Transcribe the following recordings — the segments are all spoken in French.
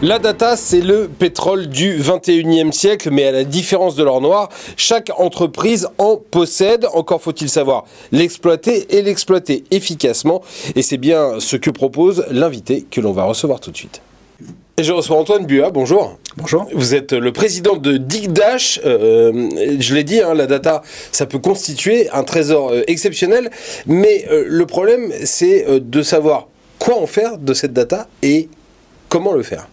La data, c'est le pétrole du 21e siècle, mais à la différence de l'or noir, chaque entreprise en possède. Encore faut-il savoir l'exploiter et l'exploiter efficacement. Et c'est bien ce que propose l'invité que l'on va recevoir tout de suite. Et je reçois Antoine Buat, bonjour. Bonjour. Vous êtes le président de Digdash. Je l'ai dit, la data, ça peut constituer un trésor exceptionnel. Mais le problème, c'est de savoir quoi en faire de cette data et comment le faire.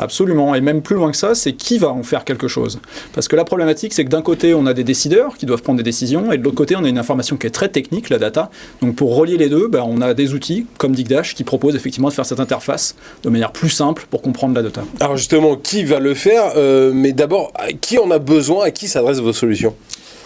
Absolument, et même plus loin que ça, c'est qui va en faire quelque chose. Parce que la problématique, c'est que d'un côté, on a des décideurs qui doivent prendre des décisions, et de l'autre côté, on a une information qui est très technique, la data. Donc pour relier les deux, on a des outils comme Digdash qui proposent effectivement de faire cette interface de manière plus simple pour comprendre la data. Alors justement, qui va le faire mais d'abord, qui en a besoin, à qui s'adressent vos solutions ?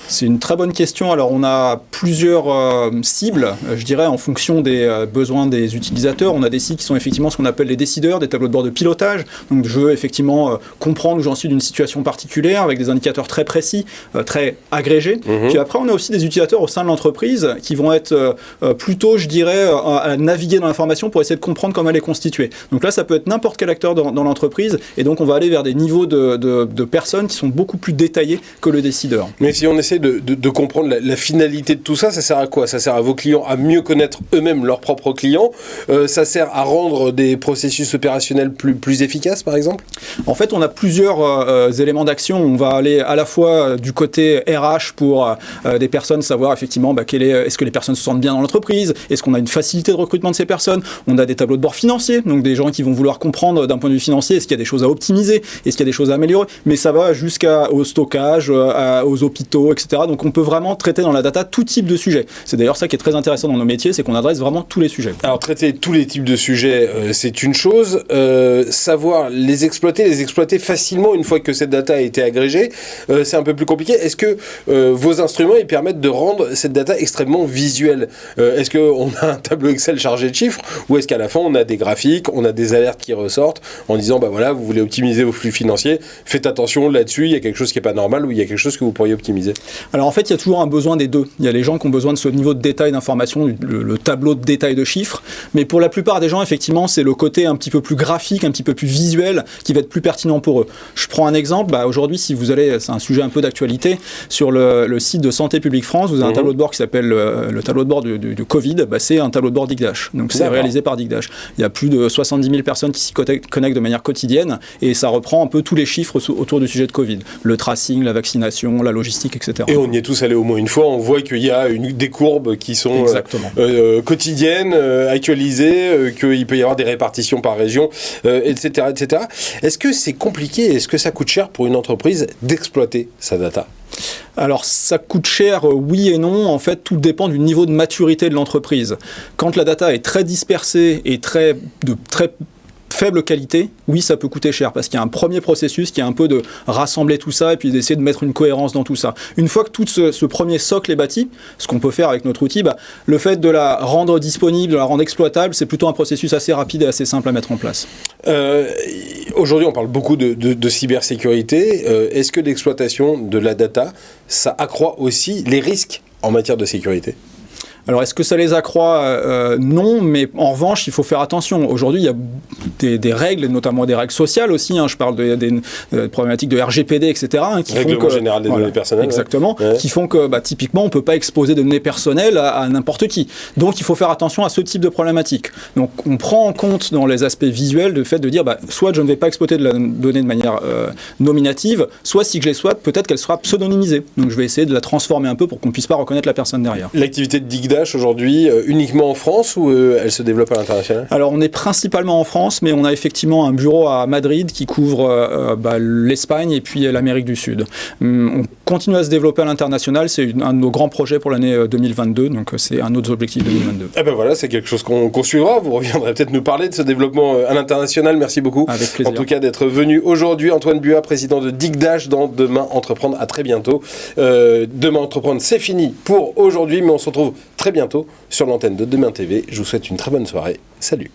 C'est une très bonne question. Alors, on a plusieurs cibles, je dirais, en fonction des besoins des utilisateurs. On a des sites qui sont effectivement ce qu'on appelle les décideurs, des tableaux de bord de pilotage. Donc, je veux effectivement comprendre où j'en suis d'une situation particulière avec des indicateurs très précis, très agrégés. Puis après, on a aussi des utilisateurs au sein de l'entreprise qui vont être plutôt, je dirais, à naviguer dans l'information pour essayer de comprendre comment elle est constituée. Donc là, ça peut être n'importe quel acteur dans l'entreprise. Et donc, on va aller vers des niveaux de personnes qui sont beaucoup plus détaillés que le décideur. Mais si on essaie de comprendre la finalité de tout ça, ça sert à quoi ? Ça sert à vos clients à mieux connaître eux-mêmes leurs propres clients. Ça sert à rendre des processus opérationnels plus efficaces, par exemple ? En fait, on a plusieurs éléments d'action. On va aller à la fois du côté RH pour des personnes, savoir effectivement est-ce que les personnes se sentent bien dans l'entreprise, est-ce qu'on a une facilité de recrutement de ces personnes. On a des tableaux de bord financiers, donc des gens qui vont vouloir comprendre d'un point de vue financier, est-ce qu'il y a des choses à optimiser, est-ce qu'il y a des choses à améliorer. Mais ça va jusqu'au stockage, aux hôpitaux, etc. Donc on peut vraiment traiter dans la data tout type de sujet. C'est d'ailleurs ça qui est très intéressant dans nos métiers, c'est qu'on adresse vraiment tous les sujets. Alors traiter tous les types de sujets, c'est une chose. Savoir les exploiter facilement une fois que cette data a été agrégée, c'est un peu plus compliqué. Est-ce que vos instruments ils permettent de rendre cette data extrêmement visuelle ? Est-ce qu'on a un tableau Excel chargé de chiffres ou est-ce qu'à la fin on a des graphiques, on a des alertes qui ressortent en disant voilà, vous voulez optimiser vos flux financiers, faites attention là-dessus, il y a quelque chose qui n'est pas normal ou il y a quelque chose que vous pourriez optimiser ? Alors en fait, il y a toujours un besoin des deux. Il y a les gens qui ont besoin de ce niveau de détail d'information, le tableau de détail de chiffres, mais pour la plupart des gens, effectivement, c'est le côté un petit peu plus graphique, un petit peu plus visuel qui va être plus pertinent pour eux. Je prends un exemple, aujourd'hui, si vous allez, c'est un sujet un peu d'actualité, sur le site de Santé publique France, vous avez un tableau de bord qui s'appelle le tableau de bord du Covid, c'est un tableau de bord Digdash. Donc c'est réalisé par Digdash. Il y a plus de 70 000 personnes qui s'y connectent de manière quotidienne et ça reprend un peu tous les chiffres autour du sujet de Covid. Le tracing, la vaccination, la logistique, etc. Et on y est tous allés au moins une fois, on voit qu'il y a des courbes qui sont quotidiennes, actualisées, qu'il peut y avoir des répartitions par région, etc., etc. Est-ce que c'est compliqué, est-ce que ça coûte cher pour une entreprise d'exploiter sa data ? Alors ça coûte cher, oui et non. En fait, tout dépend du niveau de maturité de l'entreprise. Quand la data est très dispersée et de très faible qualité, oui, ça peut coûter cher parce qu'il y a un premier processus qui est un peu de rassembler tout ça et puis d'essayer de mettre une cohérence dans tout ça. Une fois que tout ce premier socle est bâti, ce qu'on peut faire avec notre outil, le fait de la rendre disponible, de la rendre exploitable, c'est plutôt un processus assez rapide et assez simple à mettre en place. Aujourd'hui, on parle beaucoup de cybersécurité. Est-ce que l'exploitation de la data, ça accroît aussi les risques en matière de sécurité ? Alors, est-ce que ça les accroît ? Non, mais en revanche, il faut faire attention. Aujourd'hui, il y a des règles, notamment des règles sociales aussi. Je parle des problématiques de RGPD, etc. Qui Règlement font que, général des données personnelles. Exactement. Ouais. Qui font que, typiquement, on ne peut pas exposer des données personnelles à n'importe qui. Donc, il faut faire attention à ce type de problématique. Donc, on prend en compte dans les aspects visuels le fait de dire, soit je ne vais pas exploiter de la donnée de manière nominative, soit si je l'exploite, peut-être qu'elle sera pseudonymisée. Donc, je vais essayer de la transformer un peu pour qu'on ne puisse pas reconnaître la personne derrière. L'activité de Digdash aujourd'hui uniquement en France ou elle se développe à l'international ? Alors on est principalement en France, mais on a effectivement un bureau à Madrid qui couvre l'Espagne et puis l'Amérique du Sud. On continue à se développer à l'international, c'est un de nos grands projets pour l'année 2022, donc c'est un autre objectif 2022. Eh ben voilà, c'est quelque chose qu'on suivra, vous reviendrez peut-être nous parler de ce développement à l'international, merci beaucoup. Avec plaisir. En tout cas d'être venu aujourd'hui, Antoine Buat, président de Digdash dans Demain Entreprendre, à très bientôt. Demain Entreprendre, c'est fini pour aujourd'hui, mais on se retrouve très bientôt sur l'antenne de Demain TV. Je vous souhaite une très bonne soirée. Salut.